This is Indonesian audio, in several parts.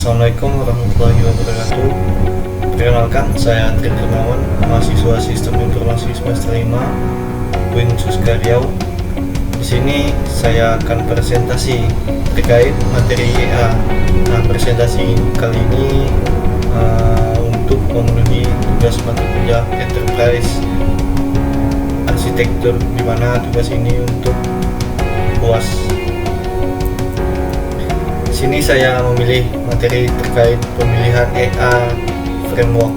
Assalamualaikum warahmatullahi wabarakatuh. Perkenalkan, saya Andri Hermawan, mahasiswa Sistem Informasi semester 5 UIN Suska Riau. Di sini saya akan presentasi terkait materi EA. Nah, presentasi kali ini untuk memenuhi tugas mata kuliah Enterprise Arsitektur, di mana tugas ini untuk UAS. Di sini saya memilih materi terkait pemilihan EA framework.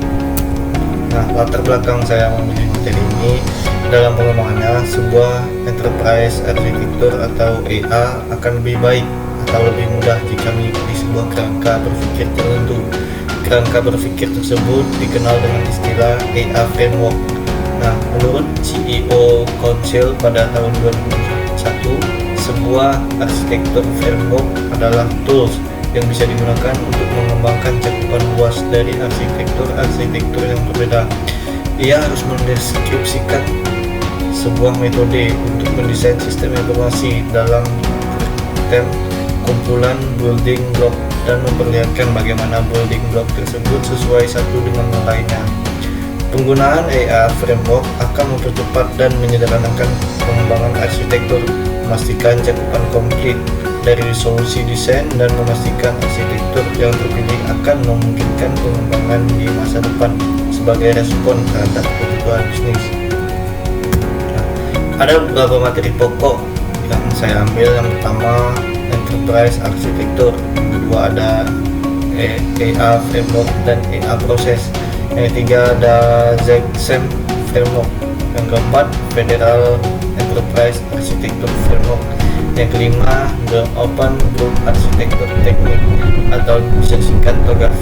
Nah, latar belakang saya memilih materi ini, dalam pengembangannya sebuah enterprise arsitektur atau EA akan lebih baik atau lebih mudah jika mengikuti sebuah kerangka berpikir tertentu. Kerangka berpikir tersebut dikenal dengan istilah EA framework. Nah, menurut CEO Council pada tahun 2001, sebuah arsitektur framework adalah tools yang bisa digunakan untuk mengembangkan cakupan luas dari arsitektur yang berbeda. Ia harus mendeskripsikan sebuah metode untuk mendesain sistem informasi dalam term kumpulan building block dan memperlihatkan bagaimana building block tersebut sesuai satu dengan yang lainnya. Penggunaan EA framework akan mempercepat dan menyederhanakan pengembangan arsitektur, memastikan cakupan komplit dari solusi desain, dan memastikan arsitektur yang terpilih akan memungkinkan pengembangan di masa depan sebagai respon terhadap kebutuhan bisnis. Nah, ada beberapa materi pokok yang saya ambil. Yang pertama, Enterprise Arsitektur. Yang kedua ada EA Framework dan EA Proses. Yang ketiga ada ZXM Framework. Yang keempat, Federal Enterprise Architecture Framework. Yang kelima, The Open Group Architecture Technique atau bisa disingkat TOGAF.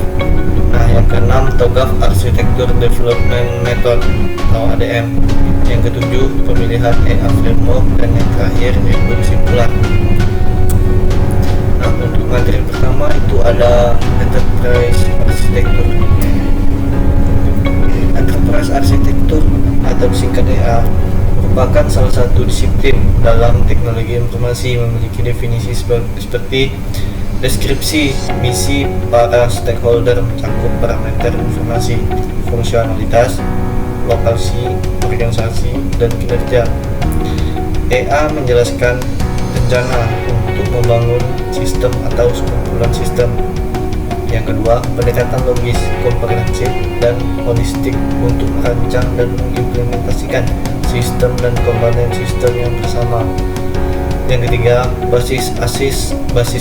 Nah, yang keenam, TOGAF Architecture Development Method atau ADM. Yang ketujuh, pemilihan EA Framework. Dan yang terakhir, yaitu kesimpulan. Nah, untuk materi pertama itu ada Enterprise Architecture. Enterprise Arsitektur atau disingkat EA merupakan salah satu disiplin dalam teknologi informasi, memiliki definisi seperti deskripsi misi para stakeholder, mencakup parameter informasi, fungsionalitas, lokasi, organisasi, dan kinerja. EA menjelaskan rencana untuk membangun sistem atau sekumpulan sistem. Yang kedua, pendekatan logis, komprehensif, dan holistik untuk merancang dan mengimplementasikan sistem dan komponen sistem yang bersama. Yang ketiga, basis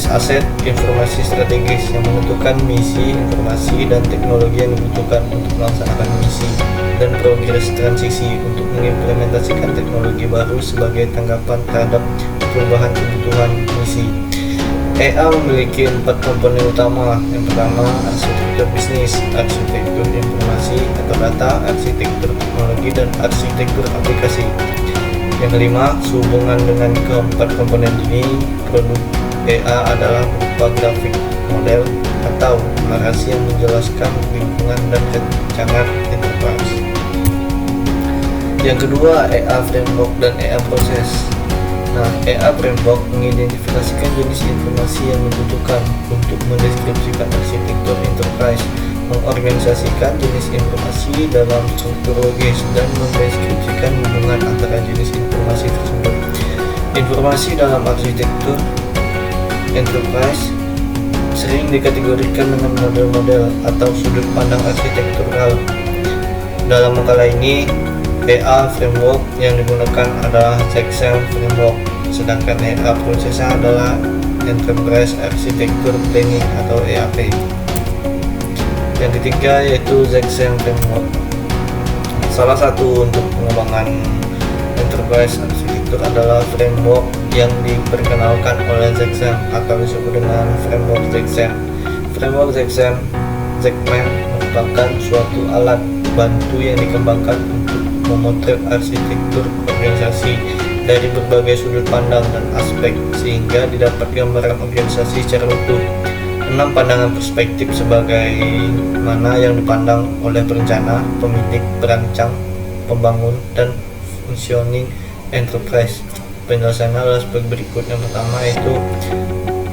aset informasi strategis yang menentukan misi, informasi, dan teknologi yang dibutuhkan untuk melaksanakan misi, dan progres transisi untuk mengimplementasikan teknologi baru sebagai tanggapan terhadap perubahan kebutuhan misi. EA memiliki 4 komponen utama. Yang pertama, arsitektur bisnis, arsitektur informasi atau data, arsitektur teknologi, dan arsitektur aplikasi. Yang kelima, sehubungan dengan keempat komponen ini, produk EA adalah berupa grafik model atau narasi yang menjelaskan lingkungan dan rancangan enterprise. Yang kedua, EA framework dan EA proses. Nah, EA framework mengidentifikasikan jenis informasi yang dibutuhkan untuk mendeskripsikan arsitektur enterprise, mengorganisasikan jenis informasi dalam struktur logis, dan mendeskripsikan hubungan antara jenis informasi tersebut. Informasi dalam arsitektur enterprise sering dikategorikan dengan model-model atau sudut pandang arsitektural. Dalam makalah ini, EA framework yang digunakan adalah ZXM framework, sedangkan EA prosesnya adalah Enterprise Architecture Planning atau EAP. Yang ketiga yaitu ZXM framework. Salah satu untuk pengembangan Enterprise Architecture adalah framework yang diperkenalkan oleh ZXM atau disebut dengan framework ZXM. Framework ZXM merupakan suatu alat bantu yang dikembangkan untuk memotret arsitektur organisasi dari berbagai sudut pandang dan aspek sehingga didapat gambaran organisasi secara utuh. 6 pandangan perspektif sebagai mana yang dipandang oleh perencana, pemilik, perancang, pembangun, dan functioning enterprise. Penjelasannya adalah sebagai berikut. Yang pertama yaitu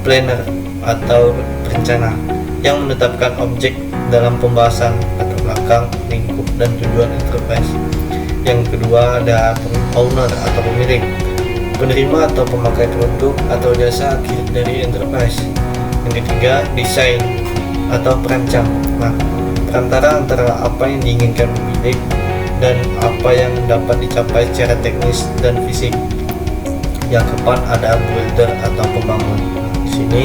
planner atau perencana. yang menetapkan objek dalam pembahasan latar belakang, lingkup, dan tujuan enterprise. Yang kedua ada owner atau pemilik, penerima atau pemakai produk atau jasa akhir dari enterprise. Yang ketiga desain atau perancang. Nah, perantara antara apa yang diinginkan pemilik dan apa yang dapat dicapai secara teknis dan fisik. Yang keempat ada builder atau pembangun. Di sini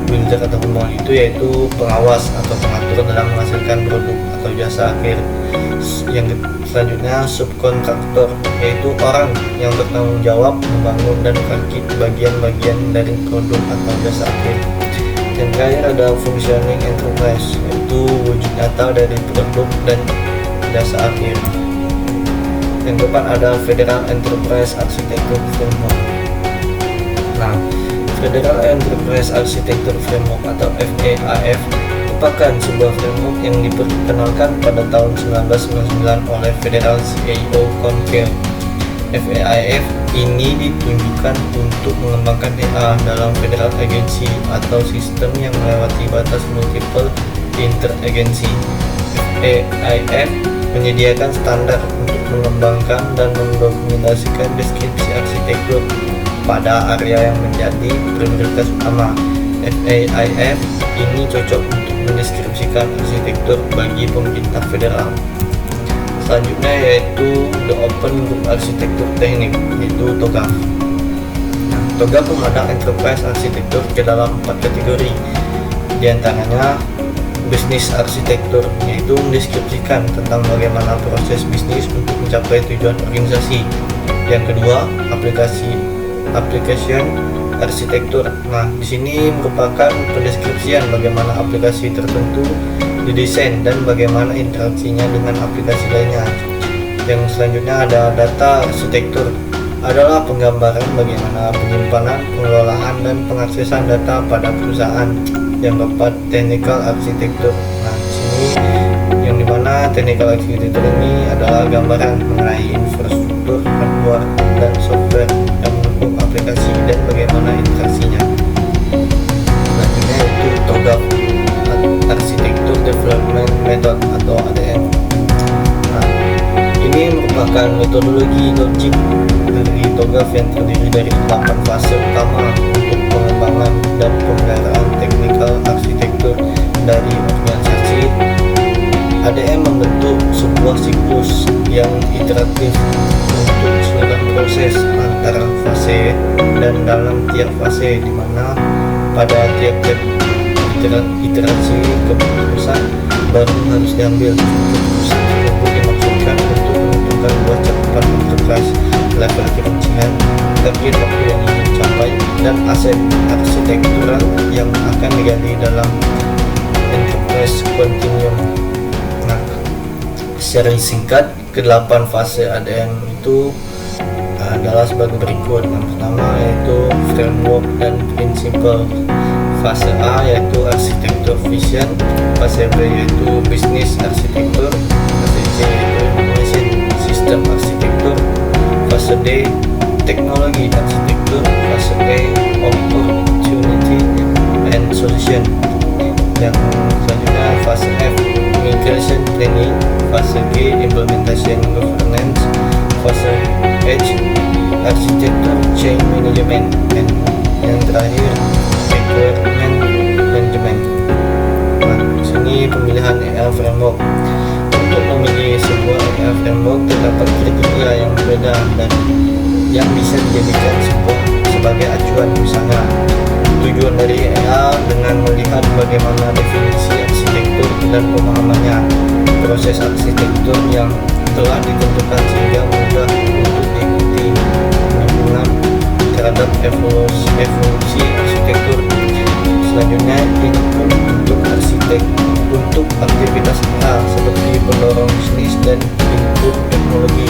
builder atau pembangun itu yaitu pengawas atau pengatur dalam menghasilkan produk atau jasa akhir. Yang selanjutnya subkontraktor, yaitu orang yang bertanggung jawab membangun dan merakit bagian-bagian dari produk atau jasa akhir. Yang terakhir ada functioning enterprise, yaitu wujud nyata dari produk dan jasa akhir. Yang keempat ada Federal Enterprise Architecture Framework. Nah, Federal Enterprise Architecture Framework atau FEAF merupakan sebuah framework yang diperkenalkan pada tahun 1999 oleh Federal CIO Council. FEAF ini ditunjukkan untuk mengembangkan TA dalam federal agency atau sistem yang melewati batas multiple interagency. FEAF menyediakan standar untuk mengembangkan dan mendokumentasikan deskripsi arsitektur pada area yang menjadi prioritas utama. FEAF ini cocok untuk mendeskripsikan arsitektur bagi pemerintah federal. Selanjutnya yaitu The Open Group Arsitektur Teknik, yaitu TOGAF. Nah, TOGAF memandang enterprise arsitektur ke dalam 4 kategori. Di antaranya bisnis arsitektur, yaitu mendeskripsikan tentang bagaimana proses bisnis untuk mencapai tujuan organisasi. Yang kedua, application arsitektur. Nah, di sini merupakan pendeskripsian bagaimana aplikasi tertentu didesain dan bagaimana interaksinya dengan aplikasi lainnya. Yang selanjutnya ada data arsitektur, adalah penggambaran bagaimana penyimpanan, pengelolaan, dan pengaksesan data pada perusahaan. Yang keempat, technical arsitektur. Nah, di sini yang dimana technical arsitektur ini adalah gambaran mengenai infrastruktur, hardware, dan software yang mendukung aplikasi dan bagaimana interaksinya. Selanjutnya yaitu TOGAF, Architecture Development Method atau ADM. Nah, ini merupakan metodologi logik dari TOGAF yang terdiri dari 8 fase utama untuk pengembangan dan pemeliharaan technical arsitektur dari organisasi. ADM membentuk sebuah siklus yang iteratif untuk seluruh proses antara fase dan dalam tiap fase, di mana pada tiap-tiap iterasi keputusan baru harus diambil. Keputusan tersebut dimaksudkan untuk menentukan buah cakupan enterprise, level kerajinan, target waktu yang ingin dicapai, dan aset arsitektural yang akan digali dalam enterprise continuum. Nah, secara singkat, ke-8 fase ADM itu adalah sebagai berikut. Yang pertama yaitu framework dan prinsipal. Fase A yaitu arsitektur vision, fase B yaitu bisnis arsitektur, fase C yaitu information system arsitektur, fase D teknologi arsitektur, fase E opportunity and solution. Yang selanjutnya fase F migration planning, fase G implementation governance, fase H arsitektur change management, dan yang terakhir requirement management. Nah, sini pemilihan EA framework. Untuk memilih sebuah EA framework terdapat kriteria yang berbeda dan yang bisa dijadikan sebagai acuan. Misalnya, tujuan dari EA dengan melihat bagaimana definisi arsitektur dan pemahamannya, proses arsitektur yang telah ditentukan sehingga mudah untuk diikuti, penggabungan terhadap evolusi arsitektur. Selanjutnya input untuk arsitek untuk aktivitas A seperti pendorong bisnis dan input teknologi.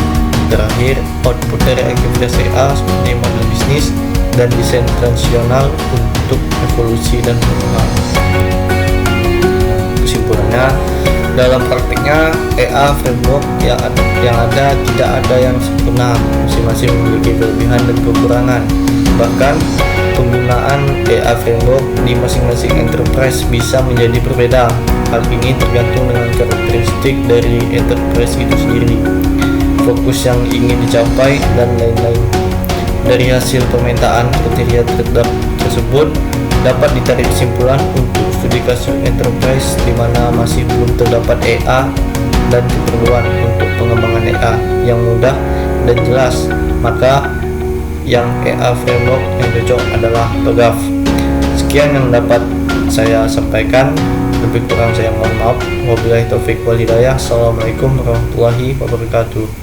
Terakhir, output dari aktivitas A seperti model bisnis dan desain transisional untuk evolusi dan pengembangan. Kesimpulannya, dalam praktiknya EA framework yang ada tidak ada yang sempurna, masing-masing memiliki kelebihan dan kekurangan. Bahkan penggunaan EA framework di masing-masing enterprise bisa menjadi berbeda. Hal ini tergantung dengan karakteristik dari enterprise itu sendiri, fokus yang ingin dicapai, dan lain-lain. Dari hasil pemetaan kriteria tersebut dapat ditarik kesimpulan untuk studi kasus enterprise di mana masih belum terdapat EA dan keperluan untuk pengembangan EA yang mudah dan jelas, maka yang EA framework yang cocok adalah TOGAF. Sekian yang dapat saya sampaikan, lebih kurang saya mohon maaf. Wabillahi taufik wal hidayah. Assalamualaikum warahmatullahi wabarakatuh.